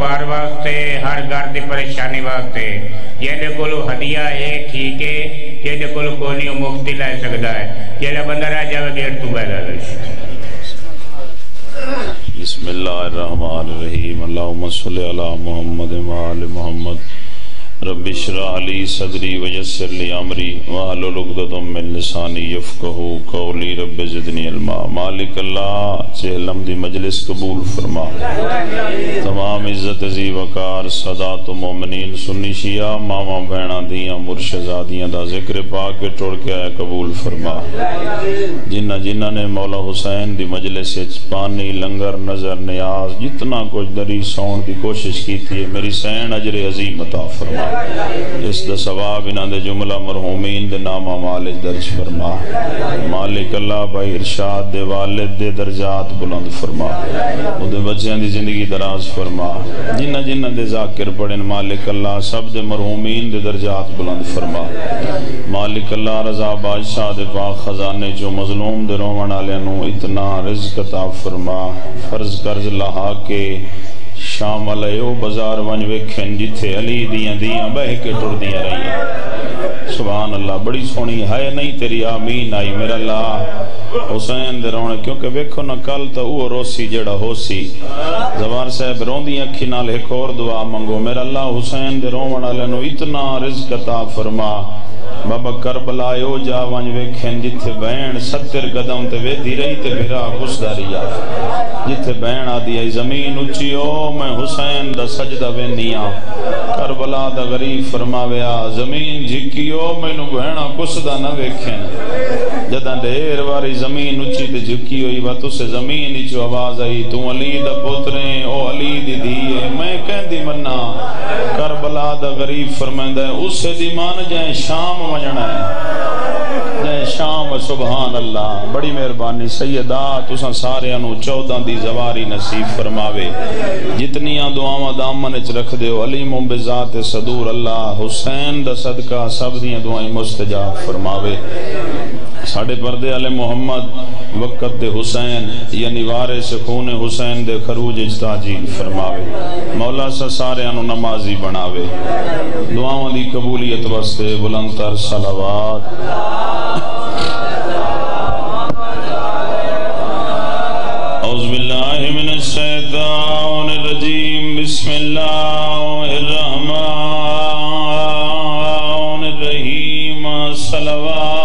کاروبار واسطے ہر گھر دی پریشانی واسطے جہدے کولو ہدیہ ہے ٹھیک ہے جہدے کولو کوئی نہیں مفتی لے سکتا ہے جہاں بندہ رہ جاوے گیٹ تو بیٹھا لے بسم اللہ الرحمن الرحیم اللہم صلی علی محمد وآل محمد رب اشرح لی صدری ویسر لی امری واحلل عقدۃ من لسانی یفقہوا قولی رب زدنی علما مالک اللہ چہلم دی مجلس قبول فرما تمام عزت عزی وقار صدات مومنین سنی شیعہ ماما بہنا دیاں مرشزادیاں دا ذکر پاک کے ٹوڑ کے آئے قبول فرما جنہ نے مولا حسین دی مجلس پانی لنگر نظر نیاز جتنا کچھ دری سون دی کوشش کی تھی میری سین اجر عظیم عطا فرما اس دا ثواب انہاں دے جملہ مرحومین دے نامہ مالج درج فرما مالک اللہ بھائی ارشاد دے والد دے درجات بلند فرما او دے بچیاں دی زندگی دراز فرما جنہ دے ذاکر پڑھن مالک اللہ سب دے مرحومین دے درجات بلند فرما مالک اللہ رضا بادشاہ دے پاک خزانے جو مظلوم دے رومن آلینوں اتنا رزق عطا فرما فرض قرض لہا کے شام علیہ بازار ونج ویکھن جتھے علی دیاں بہ کے ٹر دیاں رہی سبحان اللہ بڑی سونی ہے نہیں تیری آمین آئی میرا اللہ حسین دے رونے کیونکہ ویکھو نہ کل تا اوہ روسی جڑا ہو سی زبار صاحب روندی اکھی نال ایک اور دعا منگو میرا اللہ حسین دے رومن آلینو اتنا رزق عطا فرما بابا کربلا او جا ونج ویکھن جتھے بین 70 قدم تے ویدھی رہی تے بھرا کسداری آ جتھے بین آدھی آئی زمین اچھی او میں حسین دا سجدہ وینیاں کربلا دا غریب فرماویا زمین جھکی او میں نو بہنا کسدہ نہ ویکھن جدہ دیر واری زمین اچھی تے جھکی ہوئی بات اسے زمین اچھو آواز آئی تو علی دا پتریں او علی دی دیئے میں کہن دی مننا کربلا دا غریب فرمائندہ ہے اسے دی مان جائیں شام مجھنا ہے جائیں شام سبحان اللہ بڑی مہربانی سیدات اساں سارے انو 14 دی زواری نصیب فرماوے جتنیاں دعاواں دامن اچ رکھ دیو علیم بذات صدور اللہ حسین دا صدقہ سب دیاں دعائیں مستجاب فرماوے ساڑھے پردے علی محمد وقت دے حسین یعنی وارث خون حسین دے خروج اجتاجیل فرماوے مولا سا سارے انو نمازی بناوے دعاوں دی قبولیت واسطے بلندتر صلوات اعوذ باللہ من الشیطان الرجیم بسم اللہ الرحمن الرحیم صلوات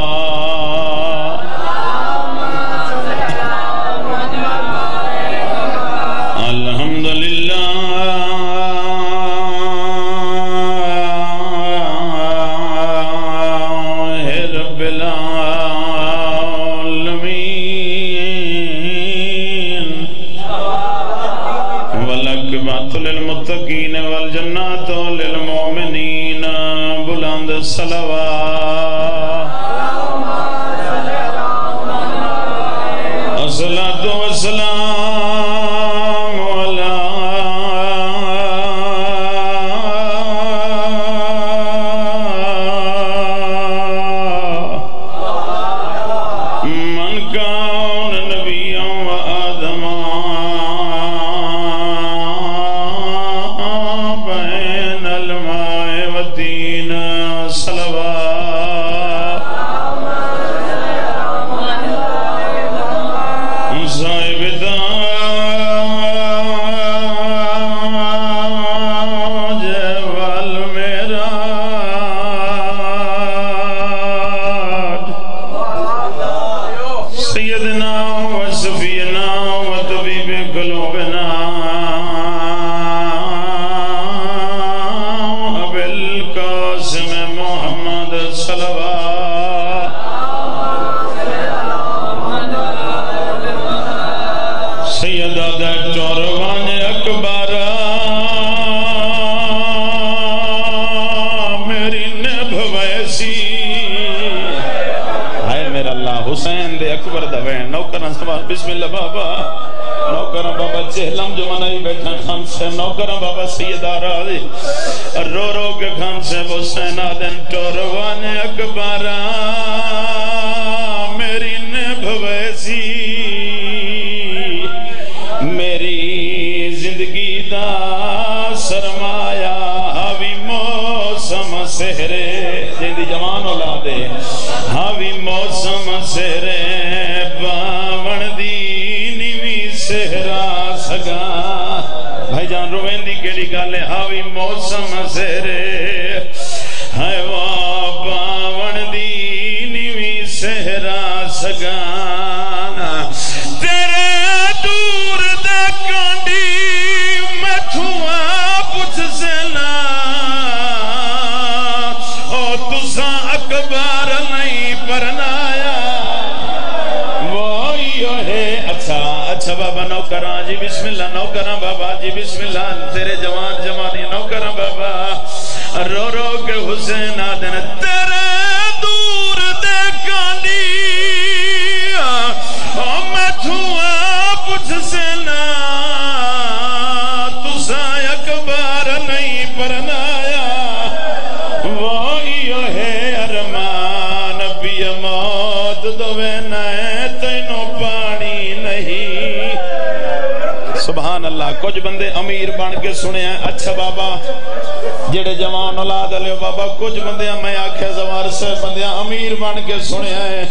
للمتقین والجنات للمؤمنین بلند صلوات الصلاة والسلام علی من کان نبیا و آدم بین الماء والدین صلوات صاحب تاج والمعراج سیدنا و شفیعنا و طبیب قلوبنا ابو القاسم محمد صلوات سیدہ ڈاکٹر وان اکبر میری نبھ ویسی ہائے میرا اللہ حسین دے اکبر دا وین نوکران سبحان بسم اللہ بابا نوکران بابا چہلم جو منائی بیٹھا خان سے نوکران بابا سیدہ راضی رو رو کے خان سے حسین آدن ٹوروان اکبر میری نبھ ویسی میری زندگی دا سرمایا حاوی موسم سہرے جیندی جوان اولادے حاوی موسم سہرے باون دی نیوی سہرا سگا بھائی جان روین دی کیڑی گالے حاوی موسم سہرے ہے باون دی نیوی سہرا سگانا تیرے دور دے کانڈی میں تھواں پچھ سینا او تساں اکبر نہیں پرنایا وہی ہے اچھا بابا نوکراں جی بسم اللہ نوکراں بابا جی بسم اللہ تیرے جوان جوانی نوکراں بابا رو رو کے حسین آدن تیرے دور دے کانڈی میں تھواں پچھ سینا تساں اکبر نہیں پرنایا وہی ہے ارمان بھی موت دوے نائے تینوں پانی نہیں سبحان اللہ کچھ بندے امیر بن کے سنے ہیں اچھا بابا جڑے جوان اولاد علیہ بابا کچھ بندیاں میں آکھے زوار سے بندیاں امیر بن کے سنے ہیں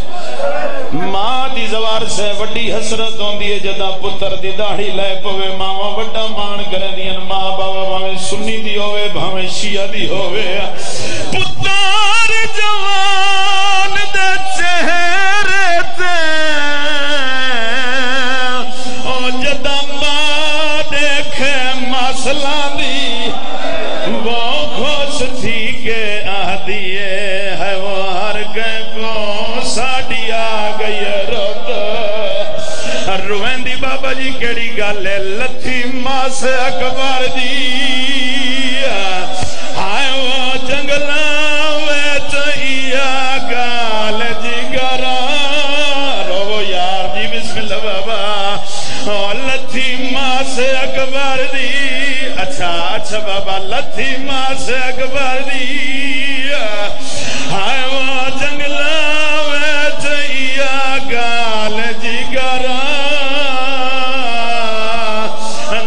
ماں دی زوار سے وڈی حسرت ہوندی ہے جدا پتر دی داڑھی لے پوے ماں وڈا مان کرے دیاں ماں بابا بھاویں سنی دی ہوئے بھاویں شیعہ دی ہوئے پتر جوان دے چہرے تے او جدا ماں دیکھے مسئلہ دی وہ خوش تھی کہ آدھیے ہے وہ ہر گئے کو ساڑی آگئی روت روین دی بابا جی کیڑی گالے لتھی ماں سے اکبر دی آئے وہ جنگلہ ویچ ایا گال جگرہ رو یار جی بسم اللہ بابا لتھی ماں سے اکبر دی اچھا بابا لتھی ماں سے اکبر دی ہائے وہ جنگلہ ویچ ایا گال جگرہ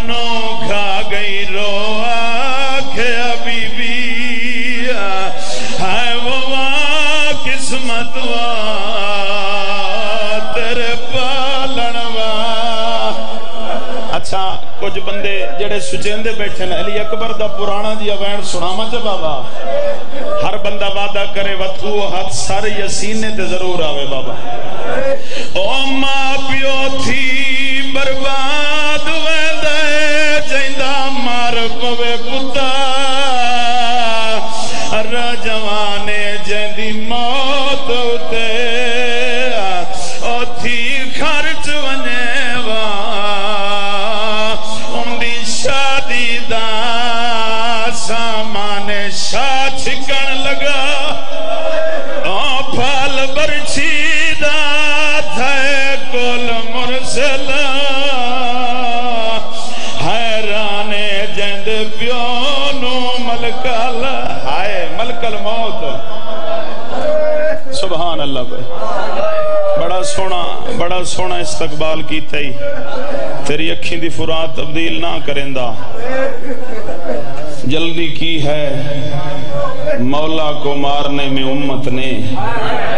نو کھا گئی رو آکھے بی بی ہائے وہ قسمت تیرے پالن اچھا کچھ بندے جڑے سچیندے بیٹھے ہیں علی اکبر دا پرانا جی اوین سناما چا بابا ہر بندہ وعدہ کرے وطو ہاتھ سر یا سینے تے ضرور آوے بابا او ماں پیو تھی برباد ویندے جیندہ مار پوے پتا جوانے جیندی موت ہوتے او تھی خرچ ونے شادی دا سامان شاہ چھکن لگا پھال برچی دا تھے کول مرسل حیران جند پیونو ملکل ہائے ملکل موت سبحان اللہ بھائی بڑا سونا استقبال کی تھی تیری اکھیں دی فرات تبدیل نہ کرندہ جلدی کی ہے مولا کو مارنے میں امت نے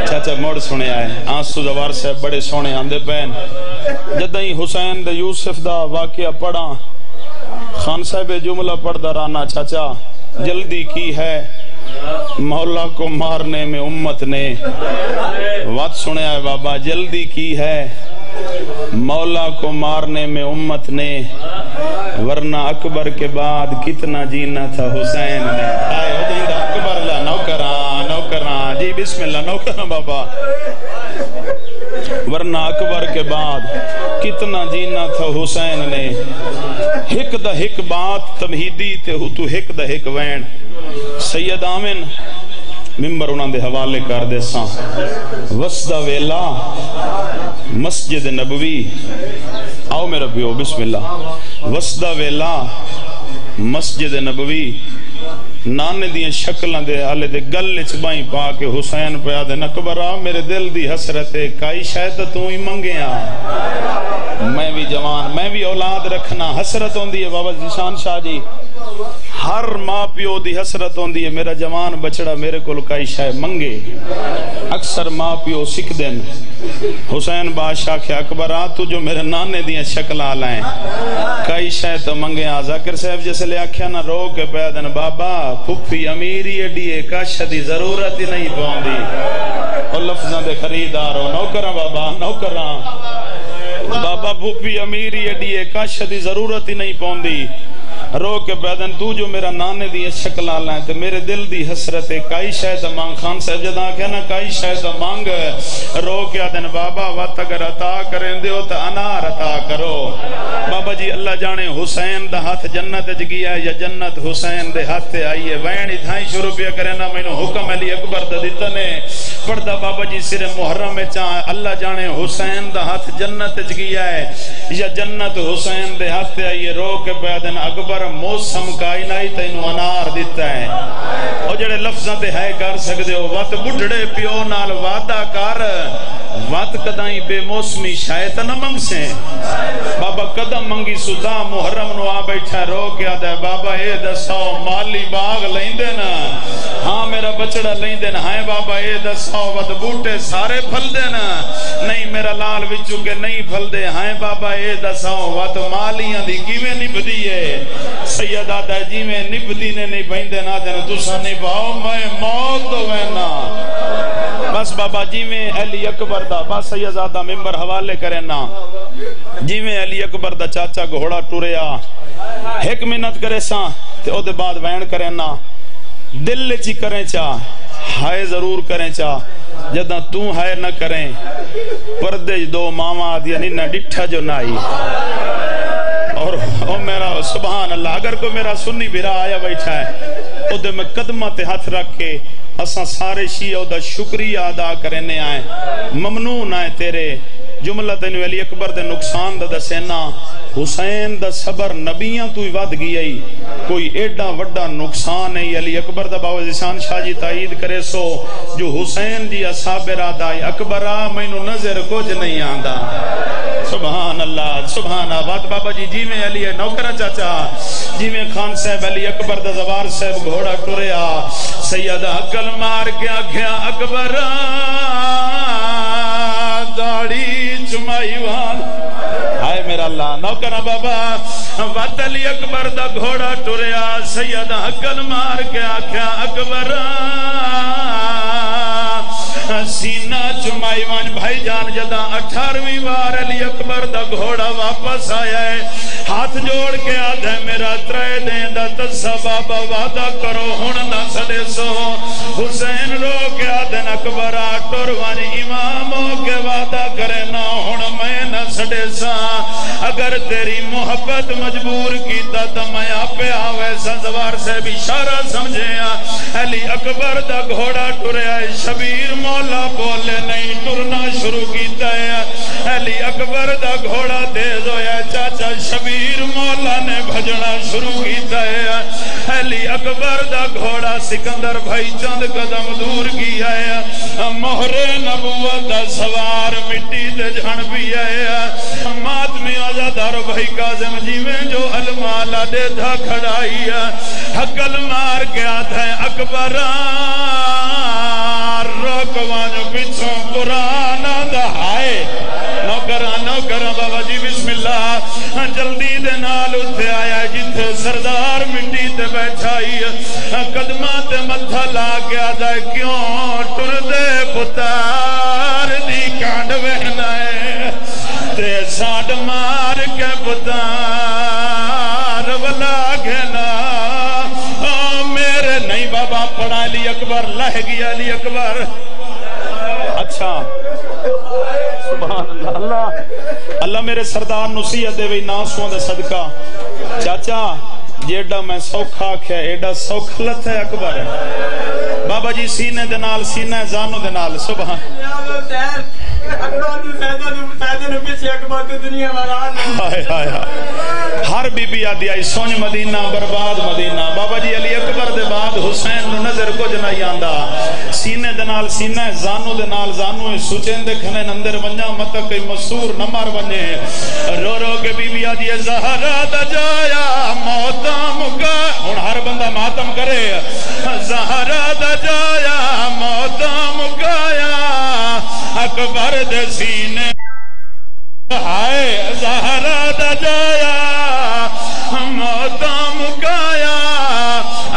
چاچا موڑ سنے آئے آنسو دوار سے بڑے سونے آندے پین جدہی حسین دے یوسف دا واقعہ پڑھا خان صاحب جملہ پڑھ دا رانا چاچا جلدی کی ہے مولا کو مارنے میں امت نے وقت سنے آئے بابا جلدی کی ہے مولا کو مارنے میں امت نے ورنہ اکبر کے بعد کتنا جینا تھا حسین نے آئے ہو جائیں اکبر اللہ نوکران جی بسم اللہ نوکران بابا ورنہ اکبر کے بعد کتنا جینا تھا حسین نے ہک دا ہک بات تمہیدی تے ہو تو ہک دا ہک وین سید آمن ممبر انہاں دے حوالے کر دے ساں وسدہ ویلا مسجد نبوی آؤ میرا پیو بسم اللہ وسدہ ویلا مسجد نبوی نانے دیاں شکلہ دے آلے دے گلے چبائیں پا کے حسین پہ دے نکبرہ میرے دل دی حسرت ہے کائی شاید تو ہی منگے میں بھی جوان میں بھی اولاد رکھنا حسرت ہوں دی ہے بابا زیشان شاہ جی ہر ماں پیو دی حسرت ہوندی ہے میرا جوان بچڑا میرے کول کئی شے منگے اکثر ماں پیو سکھ دین حسین بادشاہ کے اکبرہ تو جو میرے نانے دیاں شکلہ لائیں کئی شے تو منگے ذاکر صاحب جیسے لے آکھیا نہ رو کے پیدن بابا پھپھی امیری ایڈیے کش دی ضرورت ہی نہیں پوندی اور لفظاں دے خریدار ہو نوکراں بابا نوکراں بابا پھپھی امیری ایڈیے کش دی ضرورت ہی نہیں پوندی رو کے پیدن تو جو میرا نانے دی شکل آلائیں تے میرے دل دی حسرت کئی شاید مانگ خان صاحب جدا کہنا کئی شاید مانگ رو کے آدن بابا وقت اگر عطا کریں دیو تا انار عطا کرو بابا جی اللہ جانے حسین دا ہاتھ جنت جگیا ہے یا جنت حسین دے ہاتھ آئیے وینی 250 روپیہ کریں نا میں نے حکم علی اکبر دا دیتا نے پڑھتا بابا جی سر محرم میں چاہے اللہ جانے حسین دا ہاتھ جنت جگیا ہے یا جنت حسین دے ہاتھ آئیے رو کے پیدن اکبر موسم کائنائی تینو انار دیتا ہے اور جڑے لفظاں تے ہے کر سکتے ہو وقت بڑھڑے پیو نال وعدہ کر وقت قدائیں بے موسمی شاید نہ منگ سے بابا قدم منگی سدا محرم نو آ بیٹھا رو کے آدھا ہے بابا اے دساؤ مالی باغ لیں دینا ہاں میرا بچڑا لیں دینا ہائے بابا اے دساؤ وقت بوٹے سارے پھل دینا نہیں میرا لال وچوں کے نہیں پھل دے ہائے بابا اے دساؤ وقت مالیاں دی کیویں نبدی ہے سید آدھا جی میں نبدی نے نہیں بہندے نہ دینا تسا نبھاؤ میں موت وینا بس بابا جی میں علی اکبر دا بس سید آدھا ممبر حوالے کریں نا جی میں علی اکبر دا چاچا گھوڑا ٹوریا ایک منت کرے ساں تے او دے بعد وین کریں نا دل چی کریں چاہ ہائے ضرور کریں چاہ جدہ تو ہائے نہ کریں پردے دو ماما دیا نہ ڈٹھا جو نائی اور میرا سبحان اللہ اگر کوئی میرا سنی بھیرا آیا بیٹھا ہے او دے میں قدمہ تے ہاتھ رکھ کے اساں سارے شیعہ دا شکریہ ادا کرنے آئے ممنون آئے تیرے جملہ تینو علی اکبر دے نقصان دا دسینا حسین دا صبر نبیاں تو وعد گئی کوئی ایڈا وڈا نقصان ہے علی اکبر دا باوز احسان شاہ جی تائید کرے سو جو حسین دی اصحاب رادائی اکبرہ مینو نظر کچھ نہیں آندا سبحان اللہ سبحان آباد بابا جی جی میں علی نوکرہ چاچا جی میں خان صاحب علی اکبر دا زوار صاحب گھوڑا ٹوریا سیدہ عقل مار کے آکھیا اکبرہ داڑی چمائی وان ہائے میرا اللہ نوکرہ بابا وقت علی اکبر دا گھوڑا ٹوریا سیدہ عقل مار کے آکھیا اکبرہ سینہ چمائی وان بھائی جان جدہ 18ویں بار علی اکبر دا گھوڑا واپس آیا ہے ہاتھ جوڑ کے آدھے میرا ترے دیں دا تسا بابا وعدہ کرو ہن نہ سڑے سو حسین رو کے آدھے اکبر آٹور وانی اماموں کے وعدہ کرے نہ ہن میں نہ سڑے سا اگر تیری محبت مجبور کیتا تا میں آپے آوے سنزوار سے بھی اشارہ سمجھے علی اکبر دا گھوڑا ٹورے آئے شبیر مولا بولے نہیں ٹرنا شروع کیتا ہے علی اکبر دا گھوڑا تیز ہویا چاچا شبیر مولا نے بھجنا شروع کیتا ہے علی اکبر دا گھوڑا سکندر بھائی چند قدم دور کیا ہے مہر نبوت دا سوار مٹی دے جھن بھی ہے ماتمی آزادار بھائی کاظم جی میں جو المالا دے دھا کھڑائی ہے حقل مار کے آدھا ہے اکبران روکوانو پچھوں قرآن دہائے نوکرہ بابا جی بسم اللہ جلدی دے نال اتھے آیا جتھے سردار مٹی تے بیٹھائی قدمہ تے مدھا لا کے آدھا کیوں ٹر دے پتار دی کانڈ بہنا ہے تے ساڑ مار کے پتار ولا گھنا میرے نہیں بابا پڑھا علی اکبر لہ گیا علی اکبر اچھا سبحان اللہ اللہ میرے سردار نصیحت دے وی ناسوں دے صدقہ چاچا جیڑا میں سوکھا کیا ایڈا سوکھلت ہے اکبر ہے بابا جی سینے دے نال سینے زانو دے نال سبحان ہائے ہائے ہر بی بی آدھی آئی سونج مدینہ برباد مدینہ بابا جی علی اکبر دے بعد حسین نو نظر کچھ نہیں آندا سینے دے نال سینہ زانو دے نال زانو سوچیں دے کھنے اندر ونجا مت کوئی مسور نہ مار ونجے رو رو کے بی بی آدھی زہرا دا جایا موتا مکا ہن ہر بندہ ماتم کرے زہرا دا جایا موتا مکایا اکبر دے سینے ہائے زہرا دا جایا موتا مکایا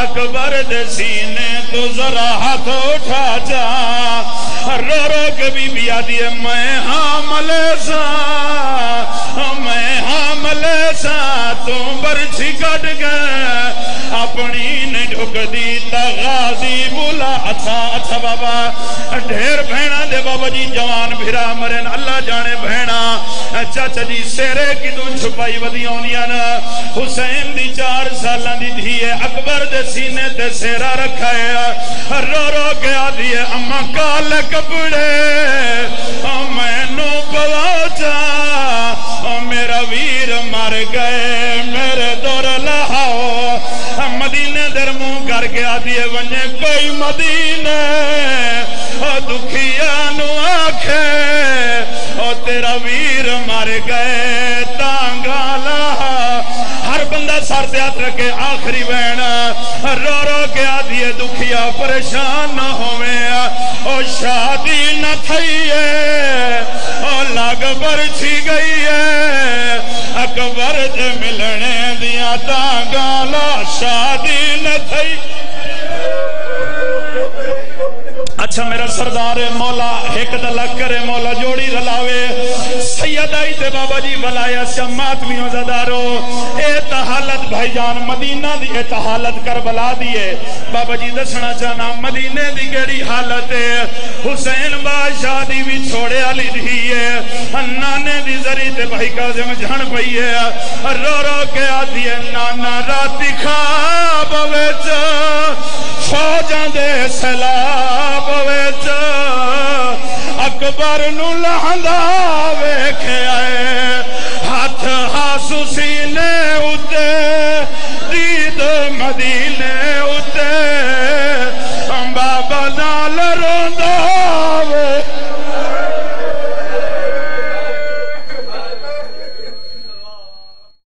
اکبر دے سینے تو ذرا ہاتھ اٹھا جا رو رو کے بی بی آدھی ہے میں حاملے سا تم برچھی کٹ گئے اپنی نے ڈھک دی تغازی بولا اچھا بابا ڈھیر بھینا دے بابا جی جوان بھیرا مرن اللہ جانے بھینا چاچا جی سیرے کی دون چھپائی ودی آنیاں حسین دی 4 سالہ دی دھی ہے اکبر دے سینے تے سیرہ رکھا ہے رو رو کے آدھی ہے اما کال کپڑے میں نو پواچا میرا ویر مر گئے میرے دور لہاؤ مدینے در منہ کر کے آدھی ہے ونجے کوئی مدینے دکھیا نو آکھے تیرا ویر مر گئے تانگا لہا ہر بندہ سر تے ہاتھ رکھے آخری بہن رو رو کے آدھی ہے دکھیا پریشان نہ ہوئے شادی نہ تھئی ہے لگ برچھی گئی ہے اکبر دے ملنے دیا تانگالا شادی نہ تھئی اچھا میرا سردار مولا ایک دلک کرے مولا جوڑی رلاوے سید آئی تے بابا جی بلایا سمات میوں زدارو ایت حالت بھائی جان مدینہ دی ایت حالت کربلا دیئے بابا جی دسنا چاہنا مدینہ دی گیڑی حالت ہے حسین بادشاہ دی بھی چھوڑے علی دیئے نانے دی ذری تے بھائی کاظم جھن پئی ہے رو رو کے آدھی ہے نانا راتی خواب ویچ فوجاں دے سلاب ویچ اکبر نو لہندا ویکھے آئے ہاتھ ہاسو سینے اتے